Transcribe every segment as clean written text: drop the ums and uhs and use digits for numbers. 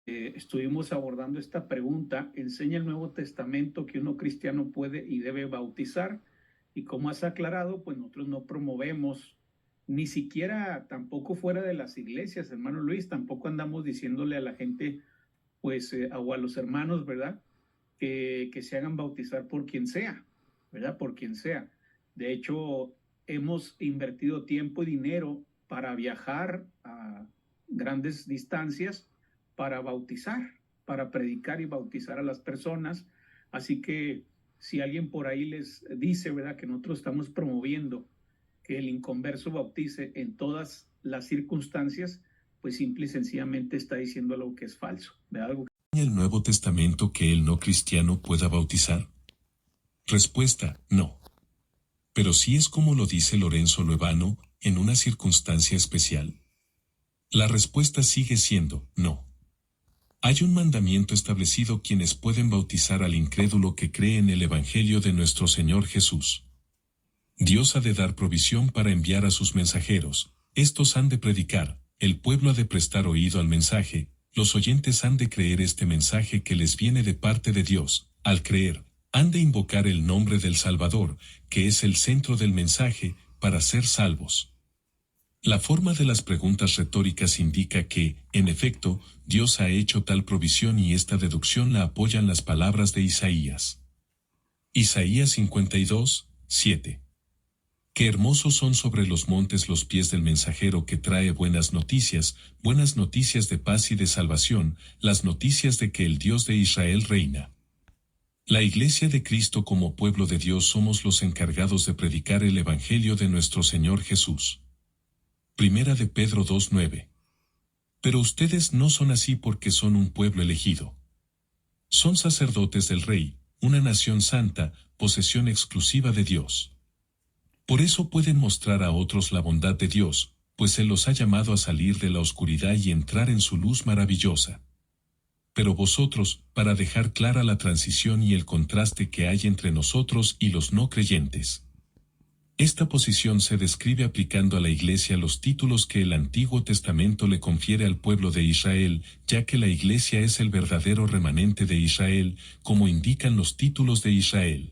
estuvimos abordando esta pregunta. ¿Enseña el Nuevo Testamento que uno cristiano puede y debe bautizar? Y como has aclarado, pues nosotros no promovemos, ni siquiera tampoco fuera de las iglesias, hermano Luis, tampoco andamos diciéndole a la gente, pues, o a los hermanos, ¿verdad? Que se hagan bautizar por quien sea, ¿verdad? Por quien sea. De hecho, hemos invertido tiempo y dinero para viajar a grandes distancias para bautizar, para predicar y bautizar a las personas. Así que si alguien por ahí les dice, ¿verdad?, que nosotros estamos promoviendo que el inconverso bautice en todas las circunstancias, pues simple y sencillamente está diciendo algo que es falso, ¿verdad? Algo ¿El Nuevo Testamento que el no cristiano pueda bautizar? Respuesta, no. Pero sí es como lo dice Lorenzo Loevano, en una circunstancia especial. La respuesta sigue siendo, no. Hay un mandamiento establecido quienes pueden bautizar al incrédulo que cree en el Evangelio de nuestro Señor Jesús. Dios ha de dar provisión para enviar a sus mensajeros, estos han de predicar, el pueblo ha de prestar oído al mensaje, los oyentes han de creer este mensaje que les viene de parte de Dios, al creer, han de invocar el nombre del Salvador, que es el centro del mensaje, para ser salvos. La forma de las preguntas retóricas indica que, en efecto, Dios ha hecho tal provisión y esta deducción la apoyan las palabras de Isaías. Isaías 52, 7. Qué hermosos son sobre los montes los pies del mensajero que trae buenas noticias de paz y de salvación, las noticias de que el Dios de Israel reina. La Iglesia de Cristo como pueblo de Dios somos los encargados de predicar el Evangelio de nuestro Señor Jesús. Primera de Pedro 2:9. Pero ustedes no son así porque son un pueblo elegido. Son sacerdotes del Rey, una nación santa, posesión exclusiva de Dios. Por eso pueden mostrar a otros la bondad de Dios, pues Él los ha llamado a salir de la oscuridad y entrar en su luz maravillosa. Pero vosotros, para dejar clara la transición y el contraste que hay entre nosotros y los no creyentes. Esta posición se describe aplicando a la Iglesia los títulos que el Antiguo Testamento le confiere al pueblo de Israel, ya que la Iglesia es el verdadero remanente de Israel, como indican los títulos de Israel.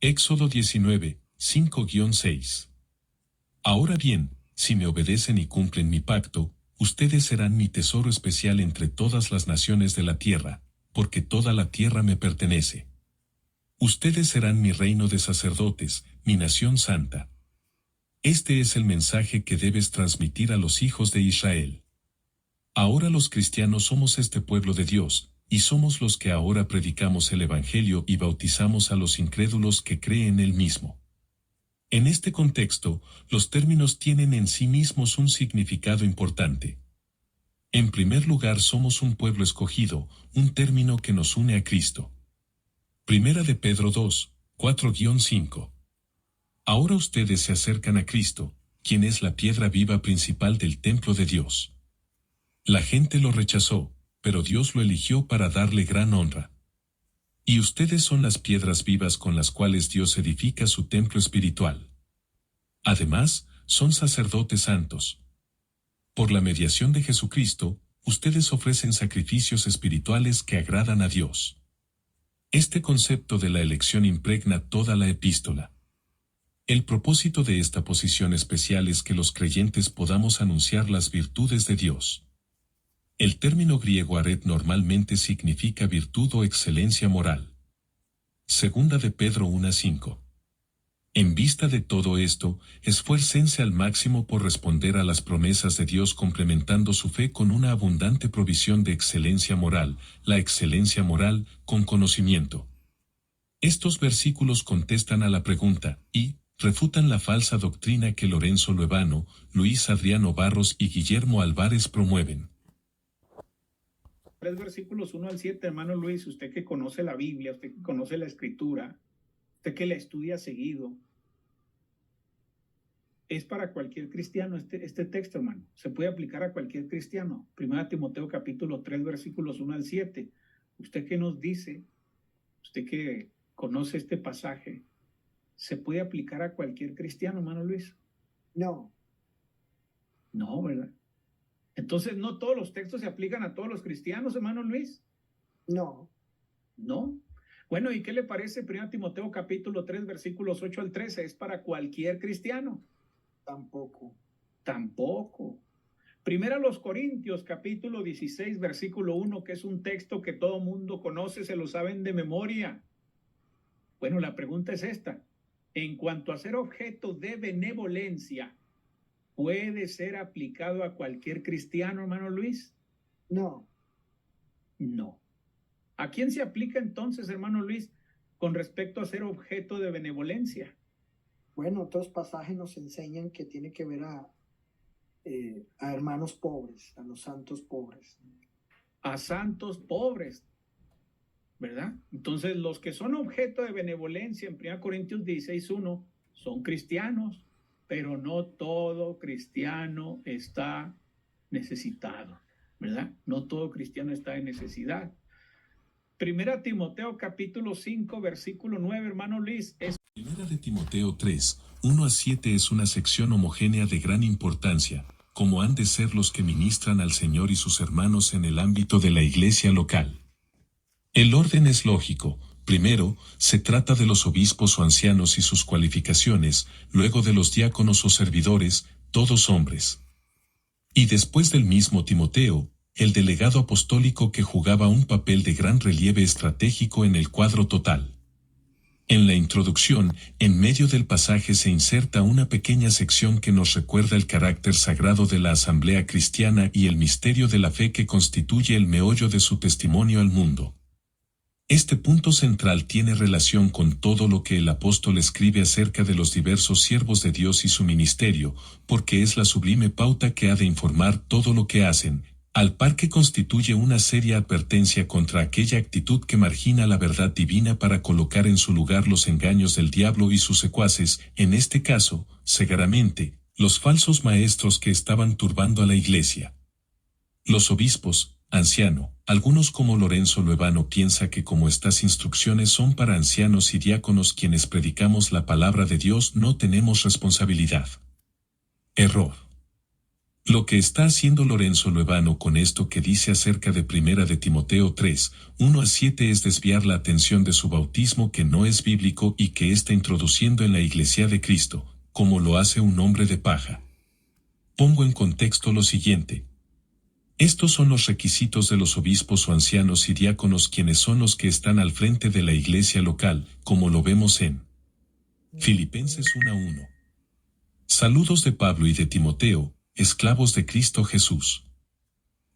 Éxodo 19, 5-6. Ahora bien, si me obedecen y cumplen mi pacto, ustedes serán mi tesoro especial entre todas las naciones de la tierra, porque toda la tierra me pertenece. Ustedes serán mi reino de sacerdotes, mi nación santa. Este es el mensaje que debes transmitir a los hijos de Israel. Ahora los cristianos somos este pueblo de Dios, y somos los que ahora predicamos el Evangelio y bautizamos a los incrédulos que creen en él mismo. En este contexto, los términos tienen en sí mismos un significado importante. En primer lugar, somos un pueblo escogido, un término que nos une a Cristo. Primera de Pedro 2, 4-5. Ahora ustedes se acercan a Cristo, quien es la piedra viva principal del templo de Dios. La gente lo rechazó, pero Dios lo eligió para darle gran honra. Y ustedes son las piedras vivas con las cuales Dios edifica su templo espiritual. Además, son sacerdotes santos. Por la mediación de Jesucristo, ustedes ofrecen sacrificios espirituales que agradan a Dios. Este concepto de la elección impregna toda la epístola. El propósito de esta posición especial es que los creyentes podamos anunciar las virtudes de Dios. El término griego aret normalmente significa virtud o excelencia moral. Segunda de Pedro 1:5. En vista de todo esto, esfuércense al máximo por responder a las promesas de Dios complementando su fe con una abundante provisión de excelencia moral, la excelencia moral con conocimiento. Estos versículos contestan a la pregunta, y refutan la falsa doctrina que Lorenzo Loevano, Luis Adriano Barros y Guillermo Álvarez promueven. 3 versículos 1 al 7, hermano Luis, usted que conoce la Biblia, usted que conoce la Escritura, usted que la estudia seguido, es para cualquier cristiano este texto, hermano. Se puede aplicar a cualquier cristiano. 1 Timoteo capítulo 3, versículos 1 al 7. Usted que nos dice, usted que conoce este pasaje, ¿se puede aplicar a cualquier cristiano, hermano Luis? No, No, ¿verdad? Entonces, ¿no todos los textos se aplican a todos los cristianos, hermano Luis? No. No. Bueno, ¿y qué le parece 1 Timoteo capítulo 3, versículos 8 al 13? ¿Es para cualquier cristiano? Tampoco. Tampoco. Primera los Corintios capítulo 16, versículo 1, que es un texto que todo mundo conoce, se lo saben de memoria. Bueno, la pregunta es esta. En cuanto a ser objeto de benevolencia, ¿puede ser aplicado a cualquier cristiano, hermano Luis? No. No. ¿A quién se aplica entonces, hermano Luis, con respecto a ser objeto de benevolencia? Bueno, otros pasajes nos enseñan que tiene que ver a hermanos pobres, a los santos pobres. A santos pobres, ¿verdad? Entonces, los que son objeto de benevolencia en 1 Corintios 16:1 son cristianos, pero no todo cristiano está necesitado, ¿verdad? No todo cristiano está en necesidad. Primera Timoteo capítulo 5, versículo 9, hermano Luis, es... Primera de Timoteo 3, 1 a 7 es una sección homogénea de gran importancia, como han de ser los que ministran al Señor y sus hermanos en el ámbito de la iglesia local. El orden es lógico. Primero, se trata de los obispos o ancianos y sus cualificaciones, luego de los diáconos o servidores, todos hombres. Y después del mismo Timoteo, el delegado apostólico que jugaba un papel de gran relieve estratégico en el cuadro total. En la introducción, en medio del pasaje se inserta una pequeña sección que nos recuerda el carácter sagrado de la asamblea cristiana y el misterio de la fe que constituye el meollo de su testimonio al mundo. Este punto central tiene relación con todo lo que el apóstol escribe acerca de los diversos siervos de Dios y su ministerio, porque es la sublime pauta que ha de informar todo lo que hacen, al par que constituye una seria advertencia contra aquella actitud que margina la verdad divina para colocar en su lugar los engaños del diablo y sus secuaces, en este caso, segaramente, los falsos maestros que estaban turbando a la iglesia. Los obispos, anciano, algunos como Lorenzo Loevano piensa que como estas instrucciones son para ancianos y diáconos quienes predicamos la palabra de Dios no tenemos responsabilidad. Error. Lo que está haciendo Lorenzo Loevano con esto que dice acerca de 1 de Timoteo 3, 1 a 7 es desviar la atención de su bautismo que no es bíblico y que está introduciendo en la Iglesia de Cristo, como lo hace un hombre de paja. Pongo en contexto lo siguiente. Estos son los requisitos de los obispos o ancianos y diáconos quienes son los que están al frente de la iglesia local, como lo vemos en Filipenses 1:1. Saludos de Pablo y de Timoteo, esclavos de Cristo Jesús.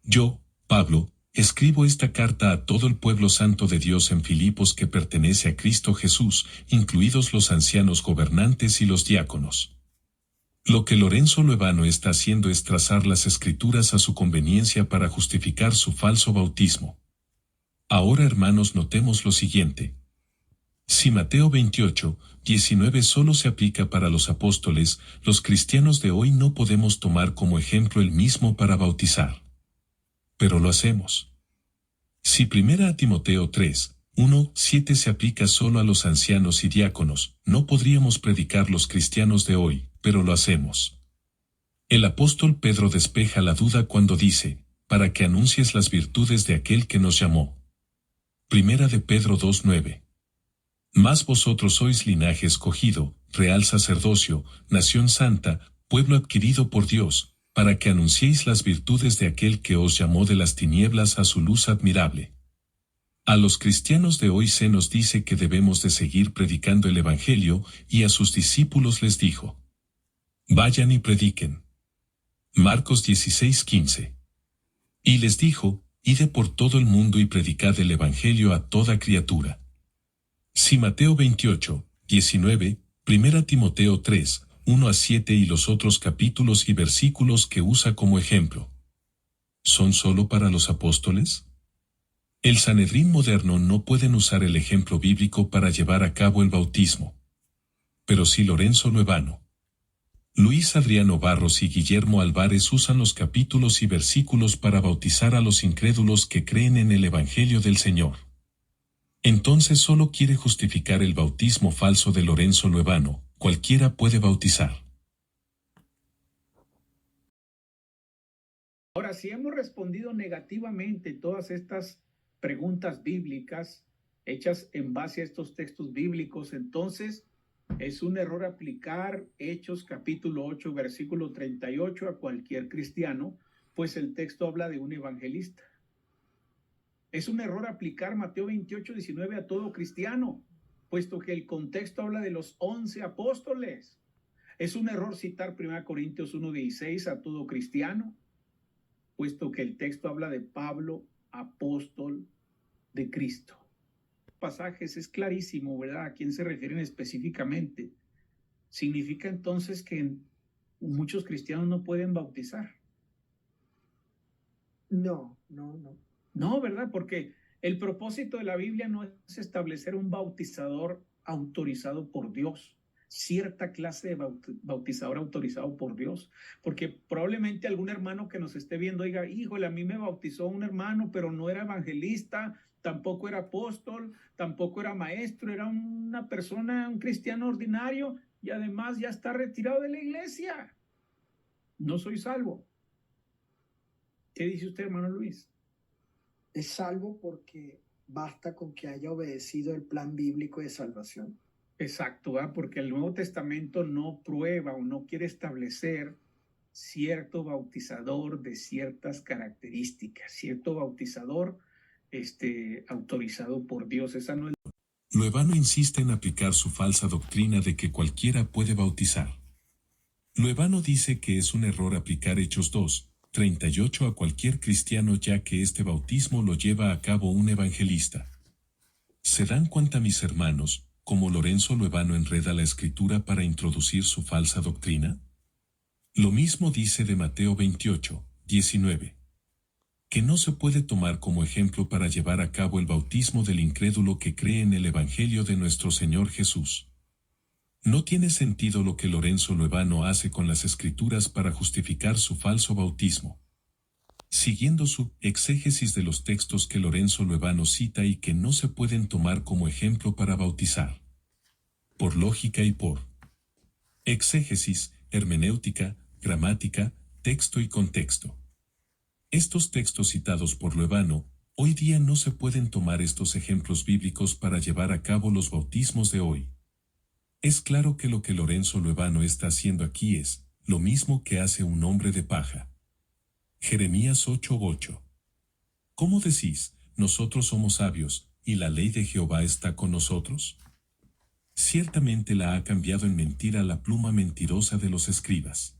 Yo, Pablo, escribo esta carta a todo el pueblo santo de Dios en Filipos que pertenece a Cristo Jesús, incluidos los ancianos gobernantes y los diáconos. Lo que Lorenzo Loevano está haciendo es trazar las escrituras a su conveniencia para justificar su falso bautismo. Ahora, hermanos, notemos lo siguiente. Si Mateo 28, 19 solo se aplica para los apóstoles, los cristianos de hoy no podemos tomar como ejemplo el mismo para bautizar. Pero lo hacemos. Si 1 Timoteo 3, 1, 7 se aplica solo a los ancianos y diáconos, no podríamos predicar los cristianos de hoy, pero lo hacemos. El apóstol Pedro despeja la duda cuando dice, para que anuncies las virtudes de aquel que nos llamó. 1 de Pedro 2:9. Mas vosotros sois linaje escogido, real sacerdocio, nación santa, pueblo adquirido por Dios, para que anunciéis las virtudes de aquel que os llamó de las tinieblas a su luz admirable. A los cristianos de hoy se nos dice que debemos de seguir predicando el Evangelio, y a sus discípulos les dijo: vayan y prediquen. Marcos 16:15. Y les dijo, id por todo el mundo y predicad el Evangelio a toda criatura. Si Mateo 28, 19, 1 Timoteo 3, 1 a 7 y los otros capítulos y versículos que usa como ejemplo, ¿son solo para los apóstoles? El Sanedrín moderno no pueden usar el ejemplo bíblico para llevar a cabo el bautismo. Pero sí Lorenzo Loevano, Luis Adriano Barros y Guillermo Álvarez usan los capítulos y versículos para bautizar a los incrédulos que creen en el Evangelio del Señor. Entonces solo quiere justificar el bautismo falso de Lorenzo Loevano, cualquiera puede bautizar. Ahora, si hemos respondido negativamente todas estas preguntas bíblicas hechas en base a estos textos bíblicos, entonces es un error aplicar Hechos capítulo 8, versículo 38 a cualquier cristiano, pues el texto habla de un evangelista. Es un error aplicar Mateo 28, 19 a todo cristiano, puesto que el contexto habla de los 11 apóstoles. Es un error citar 1 Corintios 1:16 a todo cristiano, puesto que el texto habla de Pablo, apóstol de Cristo. Pasajes es clarísimo, ¿verdad? ¿A quién se refieren específicamente? Significa entonces que muchos cristianos no pueden bautizar. No. No, ¿verdad? Porque el propósito de la Biblia no es establecer un bautizador autorizado por Dios, cierta clase de bautizador autorizado por Dios, porque probablemente algún hermano que nos esté viendo diga, híjole, a mí me bautizó un hermano, pero no era evangelista, tampoco era apóstol, tampoco era maestro, era una persona, un cristiano ordinario, y además ya está retirado de la iglesia. No soy salvo. ¿Qué dice usted, hermano Luis? Es salvo porque basta con que haya obedecido el plan bíblico de salvación. Exacto, ¿verdad? Porque el Nuevo Testamento no prueba o no quiere establecer cierto bautizador de ciertas características, cierto bautizador autorizado por Dios. Esa no es. Loevano insiste en aplicar su falsa doctrina de que cualquiera puede bautizar. Loevano dice que es un error aplicar Hechos 2, 38 a cualquier cristiano, ya que este bautismo lo lleva a cabo un evangelista. ¿Se dan cuenta, mis hermanos, cómo Lorenzo Loevano enreda la escritura para introducir su falsa doctrina? Lo mismo dice de Mateo 28, 19. Que no se puede tomar como ejemplo para llevar a cabo el bautismo del incrédulo que cree en el Evangelio de nuestro Señor Jesús. No tiene sentido lo que Lorenzo Loevano hace con las escrituras para justificar su falso bautismo. Siguiendo su exégesis de los textos que Lorenzo Loevano cita y que no se pueden tomar como ejemplo para bautizar. Por lógica y por exégesis, hermenéutica, gramática, texto y contexto. Estos textos citados por Loevano, hoy día no se pueden tomar estos ejemplos bíblicos para llevar a cabo los bautismos de hoy. Es claro que lo que Lorenzo Loevano está haciendo aquí es lo mismo que hace un hombre de paja. Jeremías 8:8. ¿Cómo decís, nosotros somos sabios, y la ley de Jehová está con nosotros? Ciertamente la ha cambiado en mentira la pluma mentirosa de los escribas.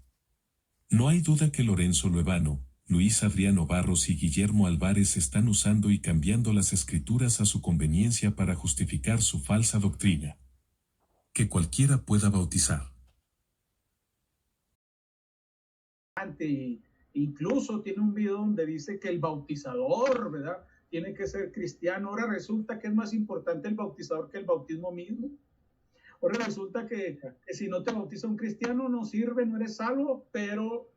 No hay duda que Lorenzo Loevano, Luis Adriano Barros y Guillermo Álvarez están usando y cambiando las escrituras a su conveniencia para justificar su falsa doctrina. Que cualquiera pueda bautizar. Incluso tiene un video donde dice que el bautizador, ¿verdad?, tiene que ser cristiano. Ahora resulta que es más importante el bautizador que el bautismo mismo. Ahora resulta que si no te bautiza un cristiano no sirve, no eres salvo, pero...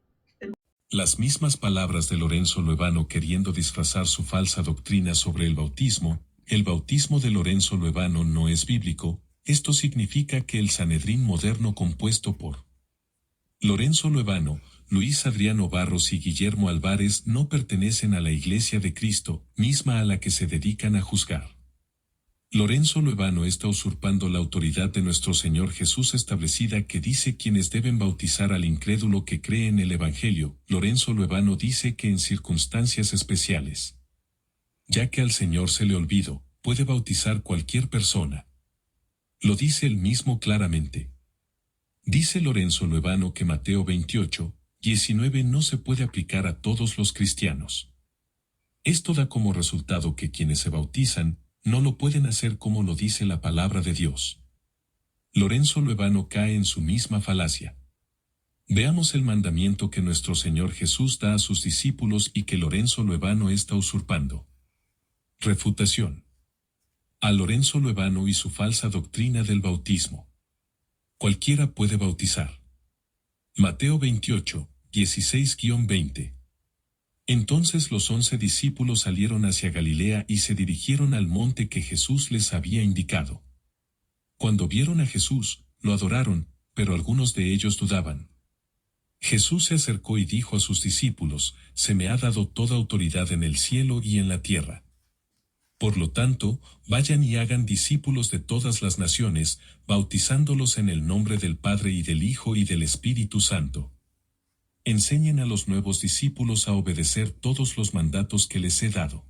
Las mismas palabras de Lorenzo Loevano queriendo disfrazar su falsa doctrina sobre el bautismo de Lorenzo Loevano no es bíblico. Esto significa que el Sanedrín moderno compuesto por Lorenzo Loevano, Luis Adriano Barros y Guillermo Álvarez no pertenecen a la Iglesia de Cristo, misma a la que se dedican a juzgar. Lorenzo Loevano está usurpando la autoridad de nuestro Señor Jesús establecida que dice quienes deben bautizar al incrédulo que cree en el Evangelio. Lorenzo Loevano dice que en circunstancias especiales, ya que al Señor se le olvidó, puede bautizar cualquier persona. Lo dice él mismo claramente. Dice Lorenzo Loevano que Mateo 28, 19 no se puede aplicar a todos los cristianos. Esto da como resultado que quienes se bautizan, no lo pueden hacer como lo dice la palabra de Dios. Lorenzo Loevano cae en su misma falacia. Veamos el mandamiento que nuestro Señor Jesús da a sus discípulos y que Lorenzo Loevano está usurpando. Refutación. A Lorenzo Loevano y su falsa doctrina del bautismo. Cualquiera puede bautizar. Mateo 28, 16-20. Entonces los 11 discípulos salieron hacia Galilea y se dirigieron al monte que Jesús les había indicado. Cuando vieron a Jesús, lo adoraron, pero algunos de ellos dudaban. Jesús se acercó y dijo a sus discípulos: «Se me ha dado toda autoridad en el cielo y en la tierra. Por lo tanto, vayan y hagan discípulos de todas las naciones, bautizándolos en el nombre del Padre y del Hijo y del Espíritu Santo. Enseñen a los nuevos discípulos a obedecer todos los mandatos que les he dado.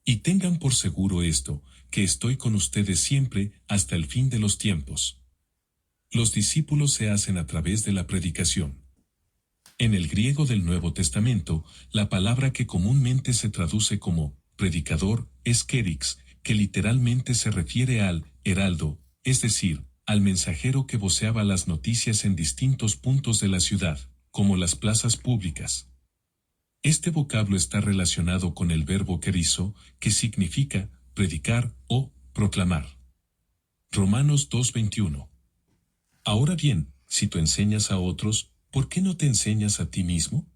Y tengan por seguro esto, que estoy con ustedes siempre, hasta el fin de los tiempos». Los discípulos se hacen a través de la predicación. En el griego del Nuevo Testamento, la palabra que comúnmente se traduce como predicador es kerix, que literalmente se refiere al heraldo, es decir, al mensajero que voceaba las noticias en distintos puntos de la ciudad, como las plazas públicas. Este vocablo está relacionado con el verbo kerizo, que significa predicar o proclamar. Romanos 2:21. Ahora bien, si tú enseñas a otros, ¿por qué no te enseñas a ti mismo?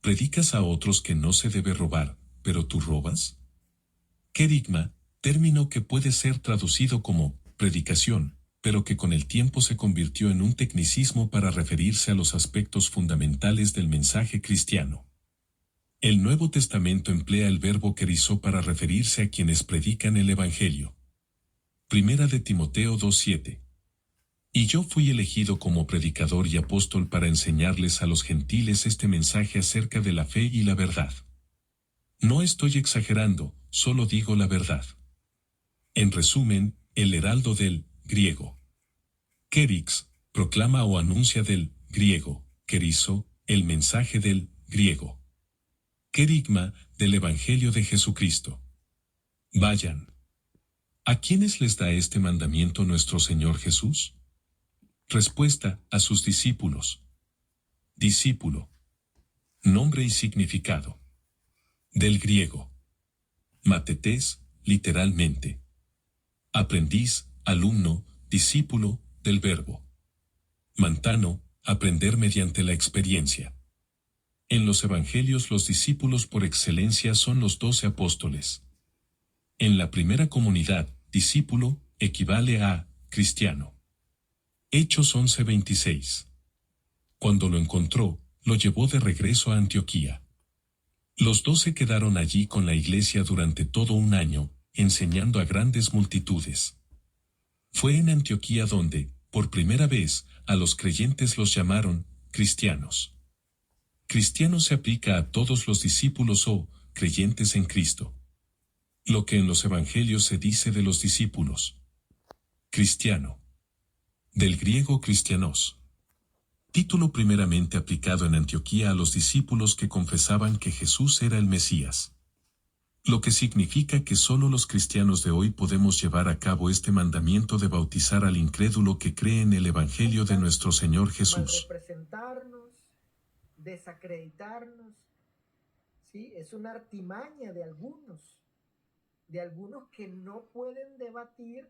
¿Predicas a otros que no se debe robar, pero tú robas? Querigma, término que puede ser traducido como predicación, pero que con el tiempo se convirtió en un tecnicismo para referirse a los aspectos fundamentales del mensaje cristiano. El Nuevo Testamento emplea el verbo kerizó para referirse a quienes predican el Evangelio. Primera de Timoteo 2:7. Y yo fui elegido como predicador y apóstol para enseñarles a los gentiles este mensaje acerca de la fe y la verdad. No estoy exagerando, solo digo la verdad. En resumen, el heraldo del griego kerix proclama o anuncia del griego kerizo el mensaje del griego querigma del Evangelio de Jesucristo. Vayan. ¿A quiénes les da este mandamiento nuestro Señor Jesús? Respuesta: a sus discípulos. Discípulo. Nombre y significado. Del griego matetés, literalmente. Aprendiz, alumno, discípulo, del verbo mantano, aprender mediante la experiencia. En los evangelios los discípulos por excelencia son los 12 apóstoles. En la primera comunidad, discípulo equivale a cristiano. Hechos 11:26. Cuando lo encontró, lo llevó de regreso a Antioquía. Los 12 quedaron allí con la iglesia durante todo un año, enseñando a grandes multitudes. Fue en Antioquía donde, por primera vez, a los creyentes los llamaron cristianos. Cristiano se aplica a todos los discípulos o creyentes en Cristo. Lo que en los evangelios se dice de los discípulos. Cristiano. Del griego cristianos. Título primeramente aplicado en Antioquía a los discípulos que confesaban que Jesús era el Mesías. Lo que significa que solo los cristianos de hoy podemos llevar a cabo este mandamiento de bautizar al incrédulo que cree en el Evangelio de nuestro Señor Jesús. Representarnos, desacreditarnos, ¿sí? Es una artimaña de algunos que no pueden debatir,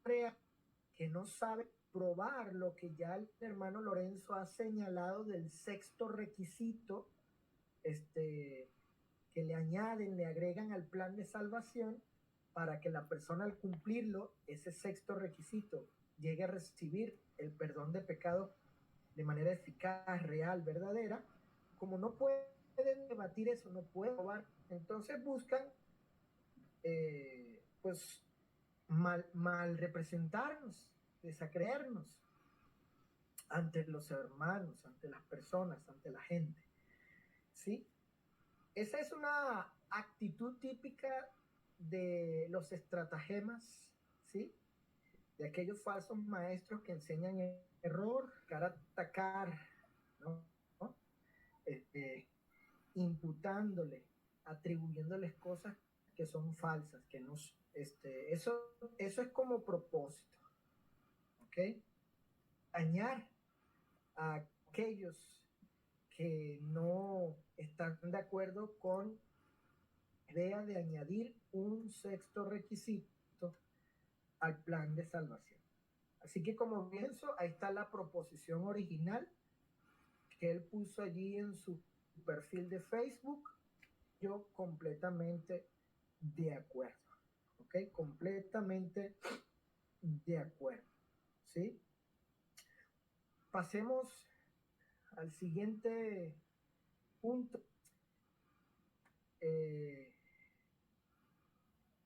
que no saben probar lo que ya el hermano Lorenzo ha señalado del sexto requisito, que le añaden, le agregan al plan de salvación para que la persona al cumplirlo, ese sexto requisito, llegue a recibir el perdón de pecados de manera eficaz, real, verdadera. Como no pueden debatir eso, no pueden probar, entonces buscan pues mal representarnos, desacreernos ante los hermanos, ante las personas, ante la gente, ¿sí? Esa es una actitud típica de los estratagemas, ¿sí? De aquellos falsos maestros que enseñan error, para atacar, ¿no? Imputándole, atribuyéndoles cosas que son falsas, que no, eso es como propósito, ¿ok? Dañar a aquellos que no están de acuerdo con la idea de añadir un sexto requisito al plan de salvación. Así que como pienso, ahí está la proposición original que él puso allí en su perfil de Facebook. Yo completamente de acuerdo, ¿ok? Completamente de acuerdo, ¿sí? pasemos al siguiente punto,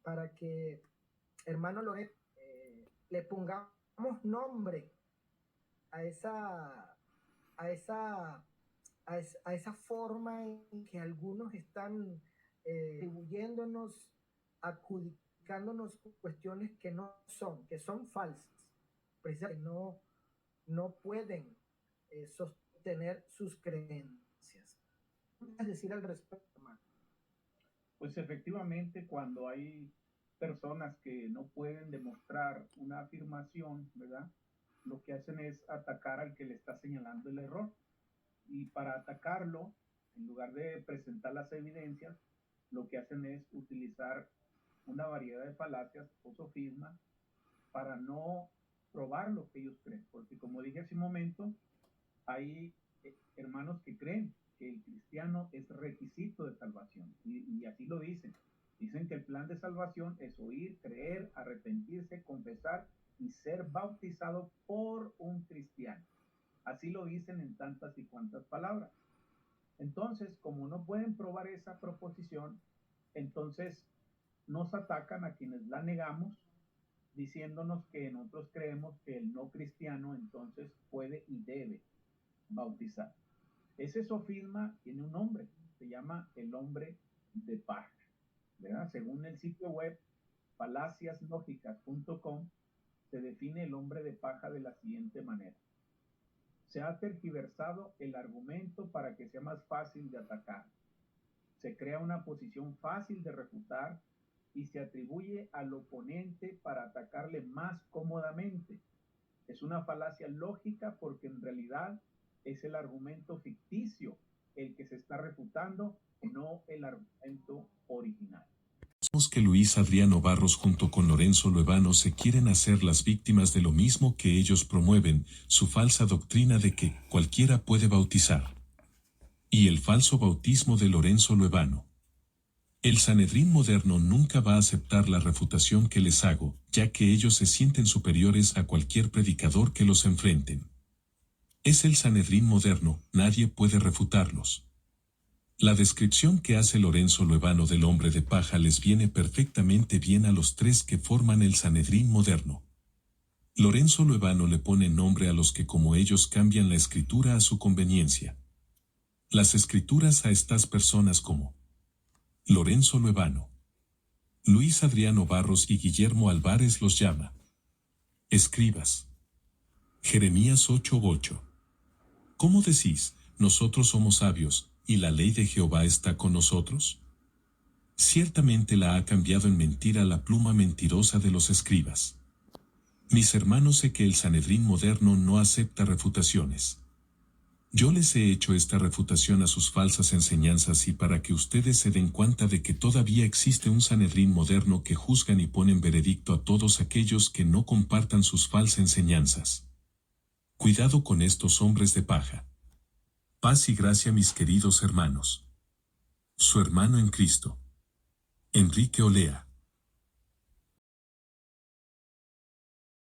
para que, hermano Loret, le pongamos nombre a esa forma en que algunos están atribuyéndonos, adjudicándonos cuestiones que no son, que son falsas, precisamente no pueden sostener sus creencias. ¿Qué puedes decir al respecto, hermano? Pues efectivamente, cuando hay personas que no pueden demostrar una afirmación, ¿verdad? Lo que hacen es atacar al que le está señalando el error. Y para atacarlo, en lugar de presentar las evidencias, lo que hacen es utilizar una variedad de falacias o sofismas para no probar lo que ellos creen. Porque como dije hace un momento, hay hermanos que creen que el cristiano es requisito de salvación. Y así lo dicen. Dicen que el plan de salvación es oír, creer, arrepentirse, confesar y ser bautizado por un cristiano. Así lo dicen en tantas y cuantas palabras. Entonces, como no pueden probar esa proposición, entonces nos atacan a quienes la negamos, diciéndonos que nosotros creemos que el no cristiano entonces puede y debe bautizar. Ese sofisma tiene un nombre, se llama el hombre de paja, ¿verdad? Según el sitio web falaciaslógicas.com, se define el hombre de paja de la siguiente manera: se ha tergiversado el argumento para que sea más fácil de atacar, se crea una posición fácil de refutar y se atribuye al oponente para atacarle más cómodamente. Es una falacia lógica porque en realidad es el argumento ficticio el que se está refutando, no el argumento original. Vemos que Luis Adriano Barros junto con Lorenzo Loevano se quieren hacer las víctimas de lo mismo que ellos promueven, su falsa doctrina de que cualquiera puede bautizar. Y el falso bautismo de Lorenzo Loevano. El Sanedrín moderno nunca va a aceptar la refutación que les hago, ya que ellos se sienten superiores a cualquier predicador que los enfrenten. Es el Sanedrín moderno, nadie puede refutarlos. La descripción que hace Lorenzo Loevano del hombre de paja les viene perfectamente bien a los tres que forman el Sanedrín moderno. Lorenzo Loevano le pone nombre a los que como ellos cambian la escritura a su conveniencia. Las escrituras a estas personas como Lorenzo Loevano, Luis Adriano Barros y Guillermo Álvarez los llama escribas. Jeremías 8:8. ¿Cómo decís, nosotros somos sabios, y la ley de Jehová está con nosotros? Ciertamente la ha cambiado en mentira la pluma mentirosa de los escribas. Mis hermanos, sé que el Sanedrín moderno no acepta refutaciones. Yo les he hecho esta refutación a sus falsas enseñanzas y para que ustedes se den cuenta de que todavía existe un Sanedrín moderno que juzgan y ponen veredicto a todos aquellos que no compartan sus falsas enseñanzas. Cuidado con estos hombres de paja. Paz y gracia, mis queridos hermanos. Su hermano en Cristo, Enrique Olea.